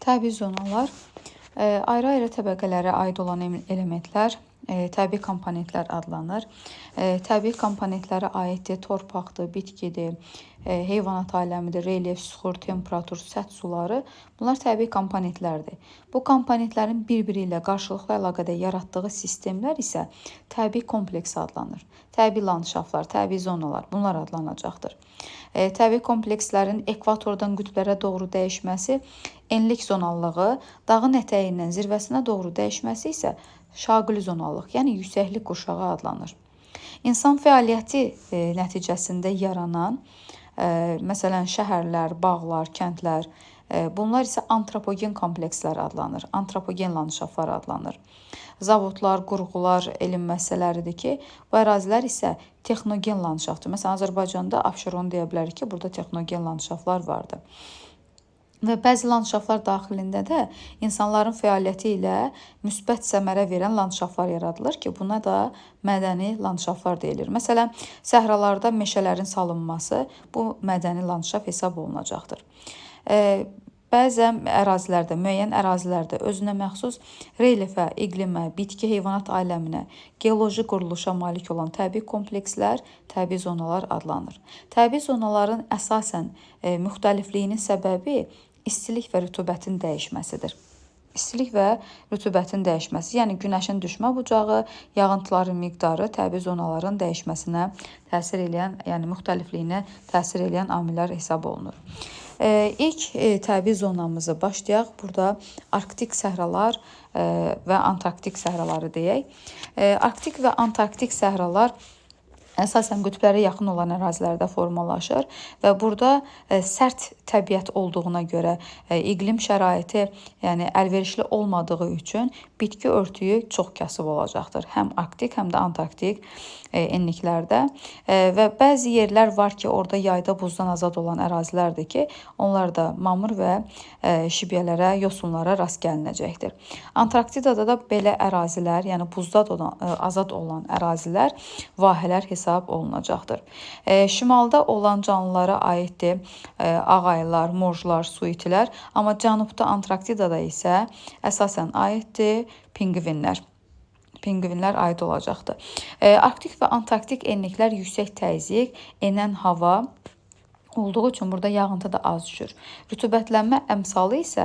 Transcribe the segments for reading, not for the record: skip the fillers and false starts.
Təbii zonalar ayrı-ayrı təbəqələrə aid olan elementlər təbii komponentlər adlanır. Təbii komponentlərə aiddir torpaqdır, bitkidir, heyvanat aləmidir, relyef, süxur, temperatur, səth suları. Bunlar təbii komponentlərdir. Bu komponentlərin bir-biri ilə qarşılıqlı əlaqədə yaratdığı sistemlər isə təbii kompleks adlanır. Təbii landşaftlar, təbii zonalar bunlar adlanacaqdır. Təbii komplekslərin ekvatordan qütblərə doğru dəyişməsi enlik zonallığı, dağın ətəyindən zirvəsinə doğru dəyişməsi isə şaquli zonallıq, yəni yüksəklik qurşağı adlanır. İnsan fəaliyyəti nəticəsində yaranan, məsələn, şəhərlər, bağlar, kəndlər, bunlar isə antropogen komplekslər adlanır, antropogen landşaftlar adlanır. Zavodlar, qurğular, elm müəssisələridir ki, bu ərazilər isə texnogen landşaftdır. Məsələn, Azərbaycanda Abşeronu deyə bilərik ki, burada texnogen landşaftlar vardır. Və bəzi landşaftlar daxilində də insanların fəaliyyəti ilə müsbət səmərə verən landşaftlar yaradılır ki, buna da mədəni landşaftlar deyilir. Məsələn, səhralarda meşələrin salınması bu mədəni landşaft hesab olunacaqdır. Bəzən ərazilərdə, müəyyən ərazilərdə özünə məxsus relyefə, iqlimə, bitki, heyvanat aləminə, geoloji quruluşa malik olan təbii komplekslər, təbii zonalar adlanır. Təbii zonaların əsasən müxtəlifliyinin səbəbi istilik və rütubətin dəyişməsidir. İstilik və rütubətin dəyişməsi, yəni günəşin düşmə bucağı, yağıntıların miqdarı təbii zonaların dəyişməsinə təsir edən, yəni müxtəlifliyinə təsir edən amillər hesab olunur. İlk təbii zonamızı başlayaq. Burada Arktik səhralar və Antarktik səhraları deyək. Arktik və Antarktik səhralar əsasən qütblərə yaxın olan ərazilərdə formalaşır və burada sərt təbiət olduğuna görə iqlim şəraiti, yəni əlverişli olmadığı üçün bitki örtüyü çox kasıb olacaqdır. Həm Arktik, həm də Antarktik enliklərdə və bəzi yerlər var ki, orada yayda buzdan azad olan ərazilərdir ki, onlarda mamır və şibyələrə, yosunlara rast gəlinəcəkdir. Antarktidada da belə ərazilər, yəni buzdan azad olan ərazilər, vahələr hesab olunacaqdır. Şimalda olan canlılara aiddir ağaylar, morjlar, suitilər, amma cənubda Antarktidada isə əsasən aiddir pinqvinlər. Pinqvinlər aid olacaqdır. Arktik və Antarktik enliklər yüksək təzyiq, enən hava olduğu üçün burada yağıntı da az düşür. Rütubətlənmə əmsalı isə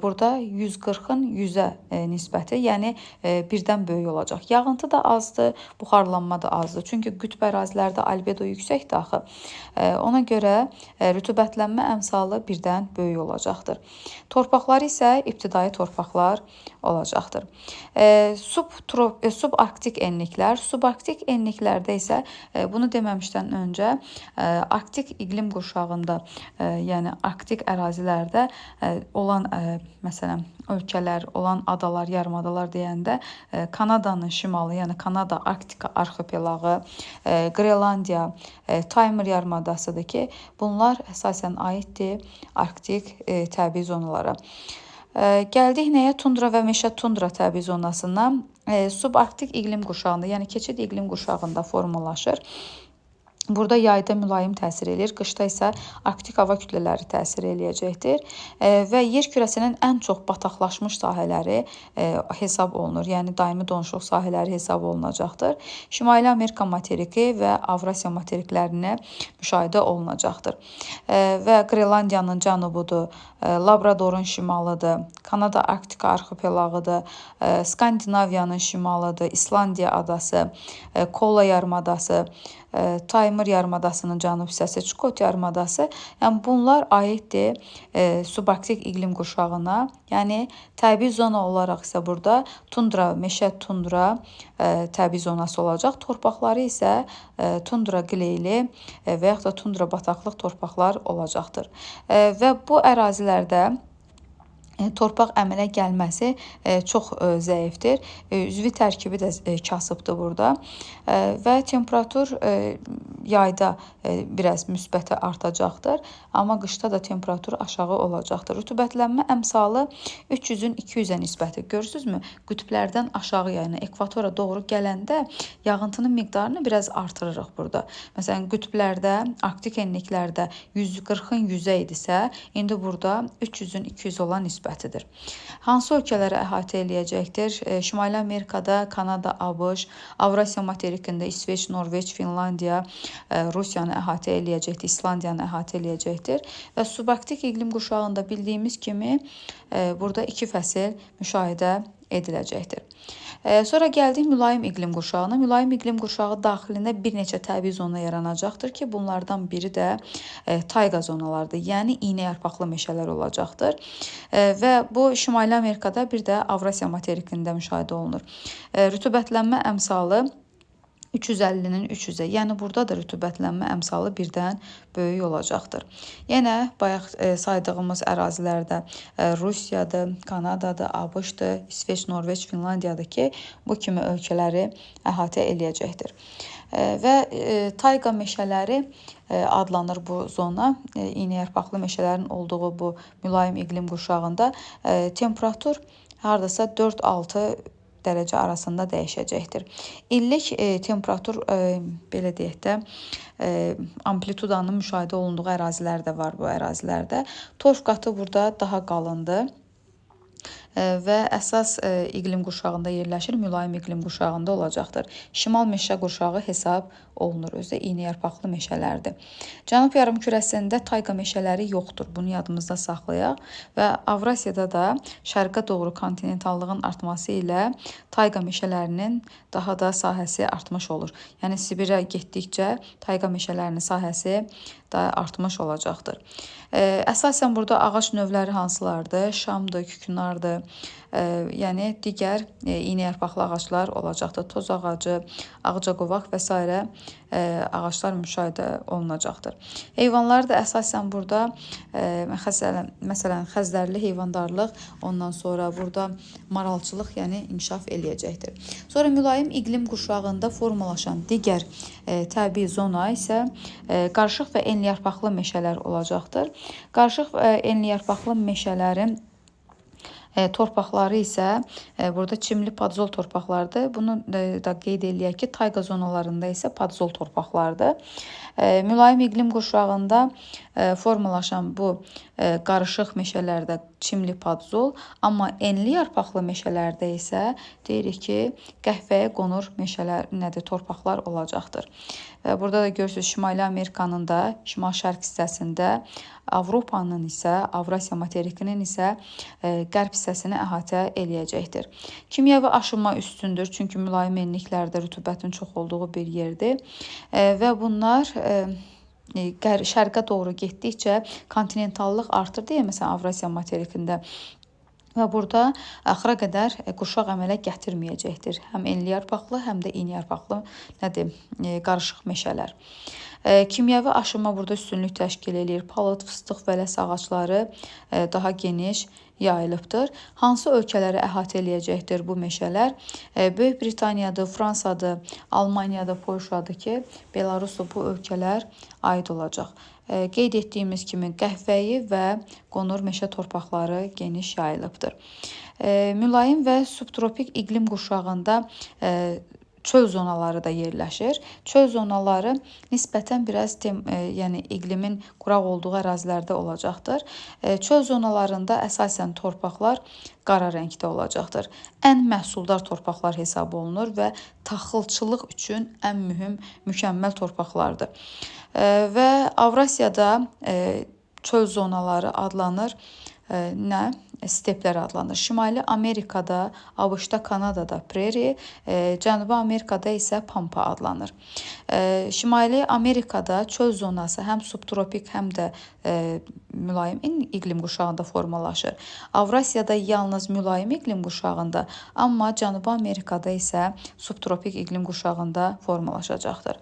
burada 140-ın 100-ə nisbəti, yəni birdən böyük olacaq. Yağıntı da azdır, buxarlanma da azdır. Çünki qütb ərazilərdə albedo yüksəkdir axı. Ona görə rütubətlənmə əmsalı birdən böyük olacaqdır. Torpaqlar isə ibtidai torpaqlar olacaqdır. Subarktik enliklər. Subarktik enliklərdə isə bunu deməmişdən öncə Arktik iqlim qurşağında, yəni Arktik ərazilərdə olan məsələn ölkələr, olan adalar, yarımadalar deyəndə Kanadanın şimalı, yəni Kanada Arktika arxipelağı, Qrenlandiya, Taymır yarımadasıdır ki, bunlar əsasən aiddir Arktik təbii zonalara. Gəldik nəyə? Tundra və meşə tundra təbii zonasından. Subarktik iqlim qurşağında, yəni keçid iqlim qurşağında formalaşır. Burada yayda mülayim təsir edir, qışda isə arktik hava kütlələri təsir eləyəcəkdir və yer kürəsinin ən çox bataqlaşmış sahələri hesab olunur, yəni daimi donuşluq sahələri hesab olunacaqdır. Şimali Amerika materiki və Avrasiya materiklərinə müşahidə olunacaqdır və Qrenlandiyanın cənubudur, Labradorun şimalıdır, Kanada Arktika arxipelağıdır, Skandinaviyanın şimalıdır, İslandiya adası, Kola yarımadası, Taymır yarımadasının cənub hissəsi, Çukot yarımadası, yəni bunlar aiddir subarktik iqlim qurşağına, yəni təbii zona olaraq isə burada tundra, meşə tundra təbii zonası olacaq. Torpaqları isə tundra qleyli və yaxud da tundra bataqlıq torpaqlar olacaqdır. Və bu ərazilərdə torpaq əmələ gəlməsi çox zəifdir. Üzvi tərkibi də kasıbdır burada və temperatur yayda biraz müsbətə artacaqdır, amma qışda da temperatur aşağı olacaqdır. Rütubətlənmə əmsalı 300-ün 200-ə nisbəti. Görürsünüzmü? Qütblərdən aşağı, yəni ekvatora doğru gələndə yağıntının miqdarını biraz artırırıq burada. Məsələn, qütblərdə, arktik enliklərdə 140-ın 100-ə idisə, indi burada 300-ün 200 olan nisbət nisbətidir. Hansı ölkələri əhatə eləyəcəkdir? Şimali Amerikada Kanada, ABŞ, Avrasiya materikində İsveç, Norveç, Finlandiya, Rusiyanı əhatə eləyəcəkdir, İslandiyanı əhatə eləyəcəkdir və subarktik iqlim qurşağında bildiyimiz kimi burada 2 fəsil müşahidə ediləcəkdir. Sonra gəldik mülayim iqlim qurşağına. Mülayim iqlim qurşağı daxilində bir neçə təbii zona yaranacaqdır ki, bunlardan biri də tayqa zonalardır, yəni iynəyarpaqlı meşələr olacaqdır. Və bu Şimali Amerikada, bir də Avrasiya materikində müşahidə olunur. Rütubətlənmə əmsalı 350-nin 300-ə, yəni burada da rütubətlənmə əmsalı birdən böyük olacaqdır. Yenə bayaq saydığımız ərazilərdə Rusiyadır, Kanadadır, ABŞ-dır, İsveç, Norveç, Finlandiyadır ki, bu kimi ölkələri əhatə eləyəcəkdir. Və tayqa meşələri adlanır bu zona. İynəyarpaqlı meşələrin olduğu bu mülayim iqlim qurşağında temperatur hardasa 4-6 dərəcə arasında dəyişəcəkdir. İllik temperatur, belə deyək də, amplitudanın müşahidə olunduğu ərazilər də var bu ərazilərdə. Torf qatı burada daha qalındır və əsas iqlim qurşağında yerləşir, mülayim iqlim qurşağında olacaqdır. Şimal meşə qurşağı hesab olunur, özü də iynəyarpaqlı meşələrdir. Cənub yarımkürəsində tayqa meşələri yoxdur, bunu yadımızda saxlayaq və Avrasiyada da şərqə doğru kontinentallığın artması ilə tayqa meşələrinin daha da sahəsi artmış olur. Yəni Sibirə getdikcə tayqa meşələrinin sahəsi da artmış olacaqdır. Əsasən burada ağac növləri hansılardır? Şamdır, kükünardır, yəni digər iynəyarpaqlı ağaclar olacaqdır. Toz ağacı, ağcaqovaq və s. ağaclar müşahidə olunacaqdır. Heyvanlar da əsasən burada məsələn xəzərli heyvandarlıq, ondan sonra burada maralçılıq, yəni inkişaf eləyəcəkdir. Sonra mülayim iqlim qurşağında formalaşan digər təbii zona isə qarışıq və enliyarpaqlı meşələr olacaqdır. Qarışıq və enliyarpaqlı meşələrin torpaqları isə burada çimli podzol torpaqlardır. Bunu da qeyd eləyək ki, tayqa zonalarında isə podzol torpaqlardır. Mülayim iqlim qurşağında formalaşan bu qarışıq meşələrdə çimli podzol, amma enli yarpaqlı meşələrdə isə deyirik ki, qəhvəyə qonur meşələr torpaqlar olacaqdır. Və burada da görürsünüz, Şimali Amerikanın da şimal-şərq hissəsində, Avropanın isə, Avrasiya materikinin isə qərb hissəsini əhatə eləyəcəkdir. Kimyəvi aşınma üstündür, çünki mülayim enliklərdə rütubətin çox olduğu bir yerdir və bunlar şərqə doğru getdikcə kontinentallıq artır deyə, məsələn, Avrasiya materikində və burada axıra qədər qurşaq əmələ gətirməyəcəkdir. Həm enliyarpaqlı, həm də iyniyarpaqlı qarışıq meşələr. Kimyəvi aşınma burada üstünlük təşkil eləyir. Palıd, fıstıq, vələs ağacları daha geniş yayılıbdır. Hansı ölkələri əhatə eləyəcəkdir bu meşələr? Böyük Britaniyadır, Fransadır, Almaniyadır, Polşadır ki, Belarusda bu ölkələr aid olacaq. Qeyd etdiyimiz kimi qəhvəyi və qonur meşə torpaqları geniş yayılıbdır. Mülayim və subtropik iqlim qurşağında çöl zonaları da yerləşir. Çöl zonaları nisbətən biraz yəni iqlimin quraq olduğu ərazilərdə olacaqdır. Çöl zonalarında əsasən torpaqlar qara rəngdə olacaqdır. Ən məhsuldar torpaqlar hesab olunur və taxılçılıq üçün ən mükəmməl torpaqlardır. Və Avrasiyada çöl zonaları adlanır nə? Steplər adlanır. Şimali Amerikada, ABŞ-da, Kanadada preri, Cənubi Amerikada isə pampa adlanır. Şimali Amerikada çöl zonası həm subtropik, həm də mülayim iqlim qurşağında formalaşır. Avrasiyada yalnız mülayim iqlim qurşağında, amma Cənubi Amerikada isə subtropik iqlim qurşağında formalaşacaqdır.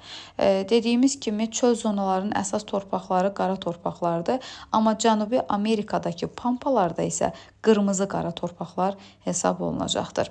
Dediyimiz kimi çöl zonalarının əsas torpaqları qara torpaqlardır, amma Cənubi Amerikadakı pampalarda isə qırmızı qara torpaqlar hesab olunacaqdır.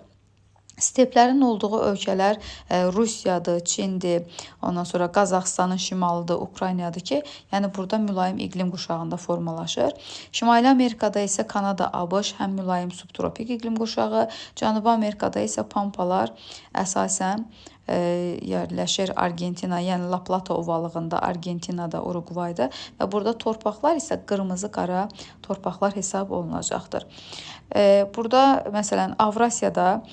Steplərin olduğu ölkələr Rusiyadır, Çindir, ondan sonra Qazaxıstanın şimalıdır, Ukraynadır ki, yəni burada mülayim iqlim qurşağında formalaşır. Şimali Amerikada isə Kanada, ABŞ həm mülayim subtropik iqlim qurşağı, Cənubi Amerikada isə pampalar əsasən yerləşir Argentina, yəni La Plata ovalığında, Argentinada, Uruqvayda və burada torpaqlar isə qırmızı-qara torpaqlar hesab olunacaqdır. Burada məsələn Avrasiyada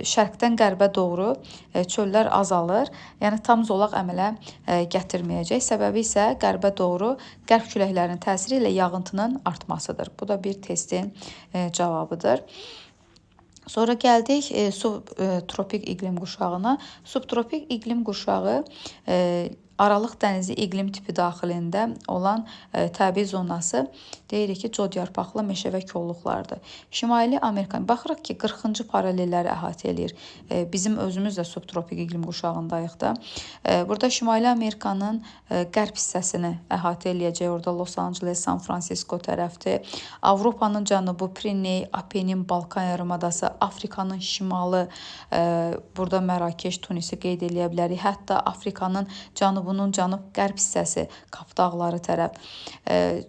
şərqdən qərbə doğru çöllər azalır. Yəni tam zolaq əmələ gətirməyəcək. Səbəbi isə qərbə doğru qərb küləklərinin təsiri ilə yağıntının artmasıdır. Bu da bir testin cavabıdır. Sonra gəldik subtropik iqlim qurşağına. Subtropik iqlim qurşağı Aralıq dənizi iqlim tipi daxilində olan təbii zonası deyirik ki, codyarpaqlı meşə və kolluqlardır. Şimali Amerika, baxırıq ki, 40-cı paralelləri əhatə eləyir. Bizim özümüz də subtropik iqlim qurşağındayıq da. Burada Şimali Amerikanın qərb hissəsini əhatə eləyəcək. Orada Los Angeles, San Francisco tərəfdir. Avropanın cənubu, Piriney, Apenin, Balkan yarımadası, Afrikanın şimalı, burada Mərakeş, Tunisi qeyd eləyə bilərik. Hətta Afrikanın cənubunun cənub-qərb hissəsi, Kap dağları tərəf.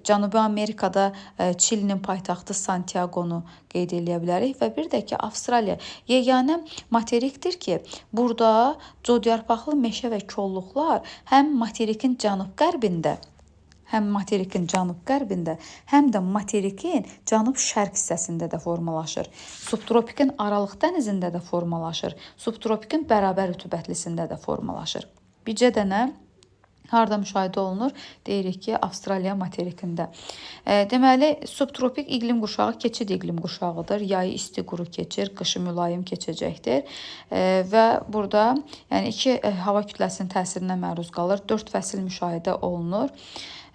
Cənubi Amerikada Çilinin paytaxtı Santiago-nu qeyd eləyə bilərik və bir də ki, Avstraliya yeganə materikdir ki, burada codyarpaqlı meşə və kolluqlar həm materikin cənub-qərbində, həm də materikin cənub-şərq hissəsində də formalaşır. Subtropikin Aralıq dənizində də formalaşır. Subtropikin bərabər rütubətlisində də formalaşır. Bircə dənə harda müşahidə olunur? Deyirik ki, Avstraliya materikində. Deməli, subtropik iqlim qurşağı keçid iqlim qurşağıdır. Yayı isti quru keçir, qışı mülayim keçəcəkdir. Və burada yəni iki hava kütləsinin təsirinə məruz qalır. 4 fəsil müşahidə olunur.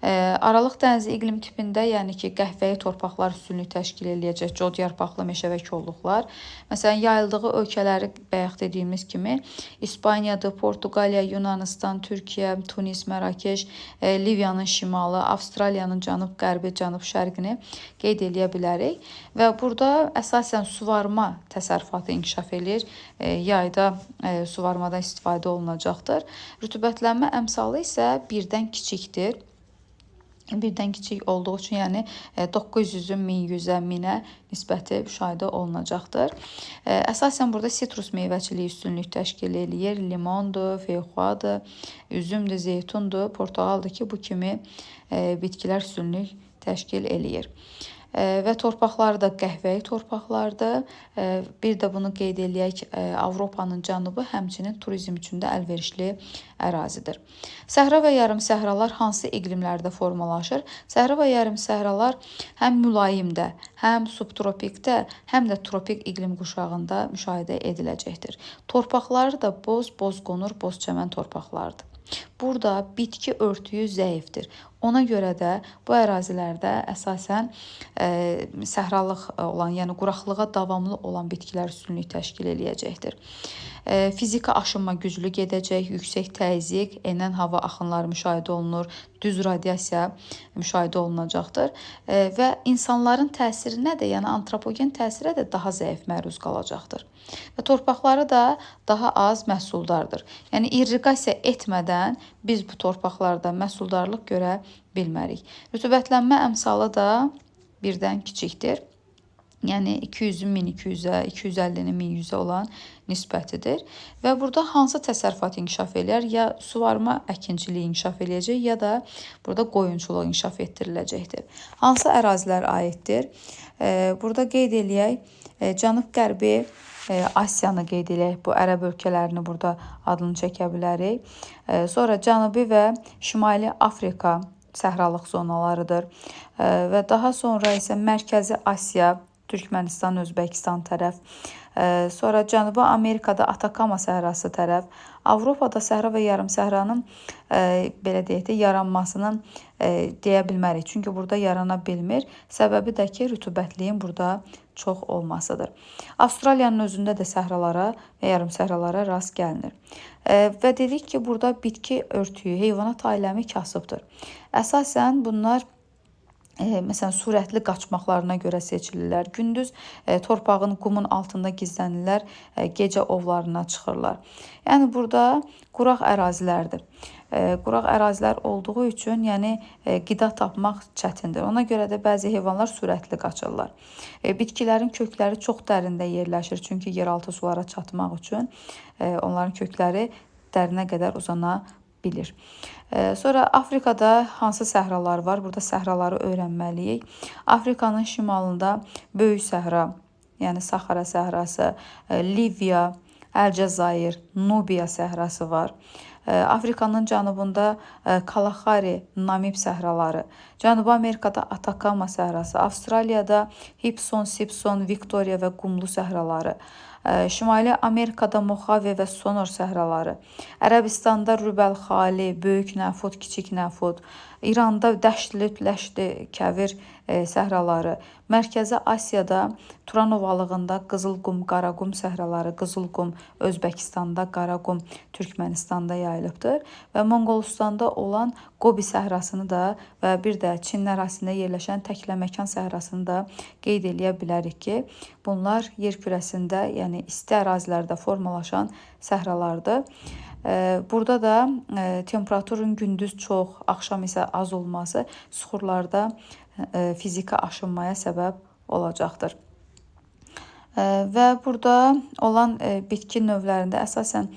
Aralıq dənizi iqlim tipində, yəni ki, qəhvəyi torpaqlar üstünlük təşkil eləyəcək, codyarpaqlı meşə və kolluqlar. Məsələn, yayıldığı ölkələri bayaq dediyimiz kimi İspaniyadır, Portuqaliya, Yunanistan, Türkiyə, Tunis, Mərakeş, Liviyanın şimalı, Avstraliyanın cənub-qərbi, cənub-şərqini qeyd eləyə bilərik. Və burada əsasən suvarma təsərrüfatı inkişaf eləyir. Yayda suvarmadan istifadə olunacaqdır. Rütubətlənmə əmsalı isə birdən kiçikdir. Birdən kiçik olduğu üçün, yəni 900-ün 1100-ə, 1000-ə nisbəti müşahidə olunacaqdır. Əsasən burada sitrus meyvəçiliyi üstünlük təşkil eləyir. Limondur, feyxuadır, üzümdür, zeytundur, portağaldır ki, bu kimi bitkilər üstünlük təşkil eləyir. Və torpaqları da qəhvəyi torpaqlardır. Bir də bunu qeyd eləyək, Avropanın cənubu həmçinin turizm üçün də əlverişli ərazidir. Səhra və yarımsəhralar hansı iqlimlərdə formalaşır? Səhra və yarımsəhralar həm mülayimdə, həm subtropikdə, həm də tropik iqlim qurşağında müşahidə ediləcəkdir. Torpaqları da boz, bozqonur, bozçəmən torpaqlardır. Burada bitki örtüyü zəifdir. Ona görə də bu ərazilərdə əsasən səhralıq olan, yəni quraqlığa davamlı olan bitkilər üstünlük təşkil eləyəcəkdir. Fiziki aşınma güclü gedəcək, yüksək təzyiq, enən hava axınları müşahidə olunur, düz radiasiya müşahidə olunacaqdır və insanların təsirinə də, yəni antropogen təsirə də daha zəif məruz qalacaqdır. Və torpaqları da daha az məhsuldardır. Yəni irriqasiya etmədən biz bu torpaqlarda məhsuldarlıq görə bilmərik. Rütubətlənmə əmsalı da birdən kiçikdir. Yəni 200-ün 1200-ə, 250-nin 1100-ə olan nisbətidir. Və burada hansı təsərrüfat inkişaf eləyər? Ya suvarma əkinçiliyi inkişaf eləyəcək, ya da burada qoyunçuluq inkişaf etdiriləcəkdir. Hansı ərazilər aiddir? Burada qeyd eləyək, cənub-qərbi Asiyanı qeyd eləyək. Bu ərəb ölkələrini burada adını çəkə bilərik. Sonra Cənubi və Şimali Afrika səhralıq zonalarıdır. Və daha sonra isə Mərkəzi Asiya, Türkmənistan, Özbəkistan tərəf. Sonra Cənubi Amerikada Atakama səhrası tərəf. Avropada səhra və yarımsəhranın belə deyək də yaranmasının deyə bilmərik. Çünki burada yarana bilmir. Səbəbi də ki, rütubətliyin burada çox olmasıdır. Avstraliyanın özündə də səhralara və yarımsəhralara rast gəlinir. Və dedik ki, burada bitki örtüyü, heyvanat aləmi kasıbdır. Əsasən bunlar məsələn, sürətli qaçmaqlarına görə seçilirlər. Gündüz torpağın, qumun altında gizlənirlər, gecə ovlarına çıxırlar. Yəni burada quraq ərazilərdir. quraq ərazilər olduğu üçün, yəni qida tapmaq çətindir. Ona görə də bəzi heyvanlar sürətli qaçırlar. Bitkilərin kökləri çox dərində yerləşir, çünki yeraltı sulara çatmaq üçün onların kökləri dərinə qədər uzana bilir. Sonra Afrikada hansı səhralar var? Burada səhraları öyrənməliyik. Afrikanın şimalında Böyük Səhra, yəni Saxara səhrası, Liviya, Əlcəzair, Nubiya səhrası var. Afrikanın cənubunda Kalahari, Namib səhraları, Cənubi Amerikada Atakama səhrası, Avstraliyada Hibson, Sipson, Viktoriya və Qumlu səhraları, Şimali Amerikada Mojave və Sonor səhraları, Ərəbistanda Rübəlxali, Böyük Nəfud, Kiçik Nəfud, İranda Dəştli, Kəvir səhraları, Mərkəzi Asiyada Turan ovalığında Qızılqum, Qaraqum səhraları, Qızılqum Özbəkistanda, Qaraqum Türkmənistanda yayılıbdır və Monqolistanda olan Qobi səhrasını da və bir də Çin ərazisində yerləşən Təkləməkan səhrasını da qeyd eləyə bilərik ki, bunlar yer kürəsində, yəni isti ərazilərdə formalaşan səhralardır. Burada da temperaturun gündüz çox, axşam isə az olması süxurlarda fiziki aşınmaya səbəb olacaqdır. Və burada olan bitki növlərində əsasən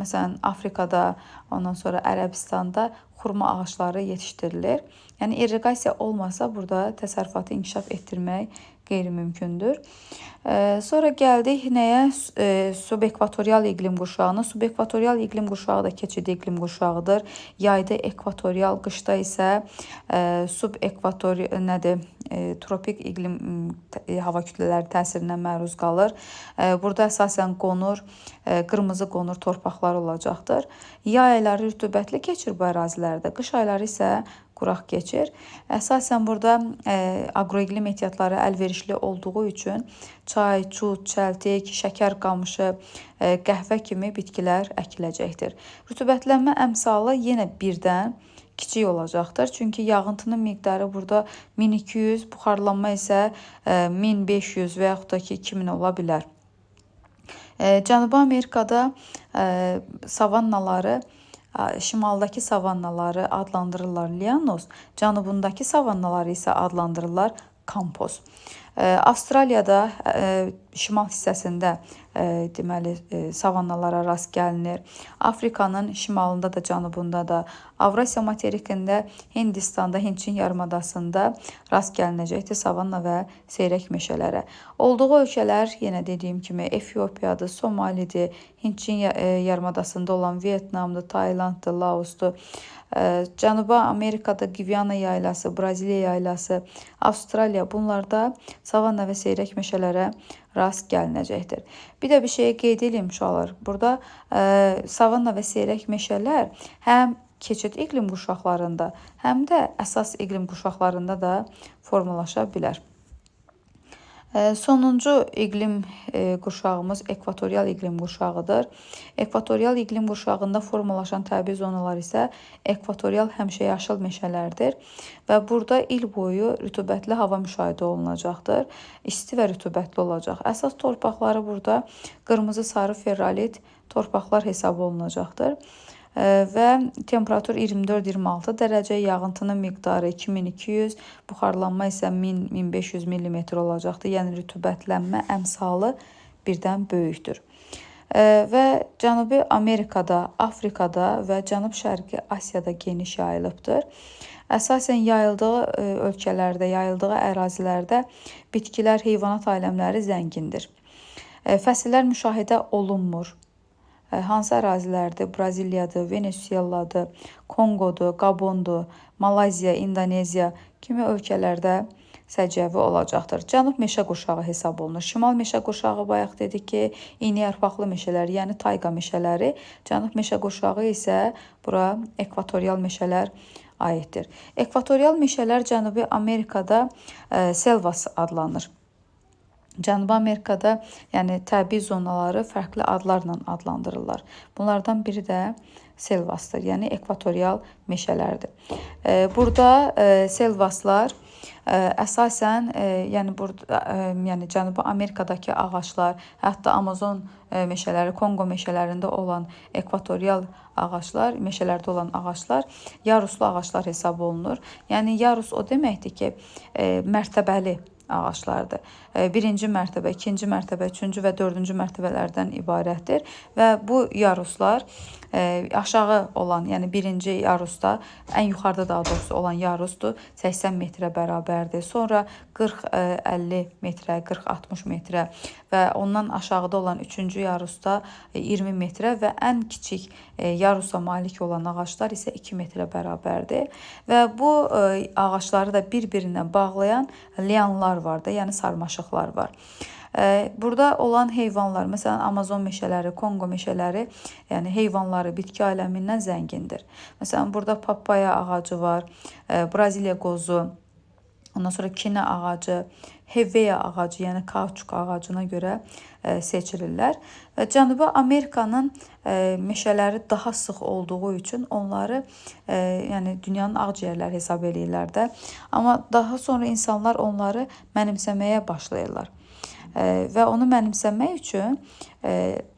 məsələn Afrikada, ondan sonra Ərəbistanda xurma ağacları yetişdirilir. Yəni irriqasiya olmasa burada təsərrüfatı inkişaf etdirmək qeyri-mümkündür. Sonra gəldik nəyə? Subekvatorial iqlim qurşağına. Subekvatorial iqlim qurşağı da keçidi iqlim qurşağıdır. Yayda ekvatorial, qışda isə tropik iqlim hava kütlələri təsirinə məruz qalır. Burada əsasən qonur, qırmızı qonur torpaqlar olacaqdır. Yay ayları rütubətli keçir bu ərazilərdə, qış ayları isə quraq keçir. Əsasən burada aqroiqlim ehtiyatları əlverişli olduğu üçün çay, çut, çəltik, şəkər qamışı, qəhvə kimi bitkilər əkiləcəkdir. Rütubətlənmə əmsalı yenə birdən kiçik olacaqdır. Çünki yağıntının miqdarı burada 1200, buxarlanma isə 1500 və yaxud da ki 2000 ola bilər. Cənubi Amerikada savannaları, şimaldakı savannaları adlandırırlar lianos, cənubundakı savannaları isə adlandırırlar kampos. Avstraliyada şimal hissəsində deməli savannalara rast gəlinir. Afrikanın şimalında da, cənubunda da, Avrasiya materikində, Hindistanda, Hindçin yarımadasında rast gəlinəcəkdir savanna və seyrək meşələrə. Olduğu ölkələr yenə dediyim kimi Efiopiyadır, Somalidir, Hindçin yarımadasında olan Vyetnamdır, Taylanddır, Laosdur. Cənubi Amerikada Gviyana yaylası, Braziliya yaylası, Avstraliya, bunlarda savanna və seyrək meşələrə rast gəlinəcəkdir. Bir də bir şeyi qeyd edeyim uşaqlar. Burada savanna və seyrək meşələr həm keçid iqlim qurşaqlarında, həm də əsas iqlim qurşaqlarında da formalaşa bilər. Sonuncu iqlim qurşağımız ekvatorial iqlim qurşağıdır. Ekvatorial iqlim qurşağında formalaşan təbii zonalar isə ekvatorial həmişəyaşıl meşələrdir və burada il boyu rütubətli hava müşahidə olunacaqdır. İsti və rütubətli olacaq. Əsas torpaqları burada qırmızı, sarı ferralit torpaqlar hesab olunacaqdır. Və temperatur 24-26 dərəcə, yağıntının miqdarı 2200, buxarlanma isə 1000-1500 mm olacaqdır. Yəni rütubətlənmə əmsalı birdən böyükdür. Və Cənubi Amerikada, Afrikada və Cənub-Şərqi Asiyada geniş yayılıbdır. Əsasən yayıldığı ölkələrdə, yayıldığı ərazilərdə bitkilər, heyvanat aləmləri zəngindir. Fəsillər müşahidə olunmur. Hansı ərazilərdir? Braziliyadır, Venesueladır, Kongodur, Gabondur, Malayziya, İndoneziya kimi ölkələrdə səciyyəvi olacaqdır. Cənub meşə qurşağı hesab olunur. Şimal meşə qurşağı bayaq dedik ki, iynəyarpaqlı meşələr, yəni tayqa meşələri. Cənub meşə qurşağı isə bura ekvatorial meşələr aiddir. Ekvatorial meşələr Cənubi Amerikada selvas adlanır. Cənubi Amerikada yəni təbii zonaları fərqli adlarla adlandırırlar. Bunlardan biri də selvasdır, yəni ekvatorial meşələrdir. Burada selvaslar əsasən yəni burada yəni Cənubi Amerikadakı ağaclar, hətta Amazon meşələri, Konqo meşələrində olan ekvatorial ağaclar, meşələrdə olan ağaclar yaruslu ağaclar hesab olunur. Yəni yarus o deməkdir ki, mərtəbəli ağaclardır. Birinci mərtəbə, ikinci mərtəbə, üçüncü və dördüncü mərtəbələrdən ibarətdir və bu yaruslar aşağı olan, yəni birinci yarusda, ən yuxarıda daha doğrusu olan yarusdur, 80 metrə bərabərdir. Sonra 40-50 metrə, 40-60 metrə və ondan aşağıda olan üçüncü yarusda 20 metrə və ən kiçik yarusa malik olan ağaclar isə 2 metrə bərabərdir. Və bu ağacları da bir-birinə bağlayan lianlar var da, yəni sarmaşıqlar var. Burada olan heyvanlar, məsələn Amazon meşələri, Konqo meşələri, yəni heyvanları, bitki aləmindən zəngindir. Məsələn burada papaya ağacı var, Braziliya qozu, ondan sonra kinə ağacı, hevea ağacı, yəni kauçuk ağacına görə seçilirlər. Və Cənubi Amerikanın meşələri daha sıx olduğu üçün onları yəni dünyanın ağciyərləri hesab edirlər də. Amma daha sonra insanlar onları mənimsəməyə başlayırlar. Və onu mənimsəmək üçün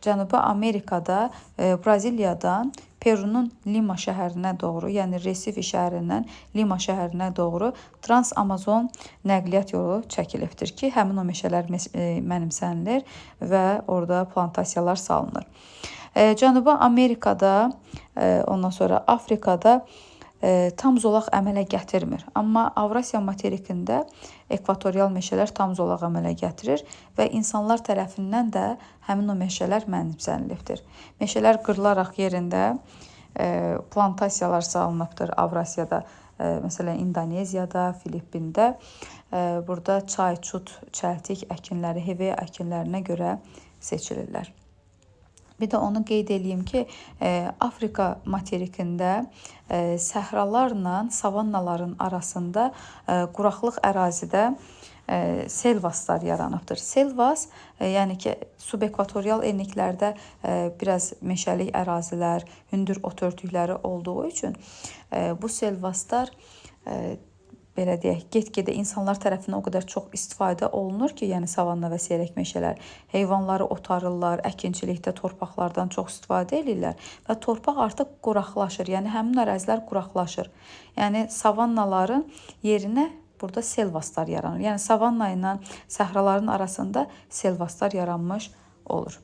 Cənubi Amerikada, Braziliyadan Perunun Lima şəhərinə doğru, yəni Resife şəhərindən Lima şəhərinə doğru Trans-Amazon nəqliyyat yolu çəkilibdir ki, həmin o meşələr mənimsənilir və orada plantasiyalar salınır. Cənubi Amerikada, ondan sonra Afrikada tam zolaq əmələ gətirmir. Amma Avrasiya materikində ekvatorial meşələr tam zolaq əmələ gətirir və insanlar tərəfindən də həmin o meşələr mənimsənilibdir. Meşələr qırılaraq yerində plantasiyalar salınıbdır Avrasiyada, məsələn İndoneziyada, Filippində. Burada çay, çut, çəltik əkinləri, hevea əkinlərinə görə seçilirlər. Bir də onu qeyd edeyim ki, Afrika materikində səhralarla savannaların arasında quraqlıq ərazidə selvaslar yaranıbdır. Selvas, yəni ki, subekvatorial enliklərdə biraz meşəlik ərazilər, hündür ot örtükləri olduğu üçün bu selvaslar belə deyək, get-gedə insanlar tərəfindən o qədər çox istifadə olunur ki, yəni savanna və seyrək meşələr, heyvanları otarırlar, əkinçilikdə torpaqlardan çox istifadə edirlər və torpaq artıq quraqlaşır, yəni həmin ərazilər quraqlaşır. Yəni savannaların yerinə burada selvaslar yaranır. Yəni savanna ilə səhraların arasında selvaslar yaranmış olur.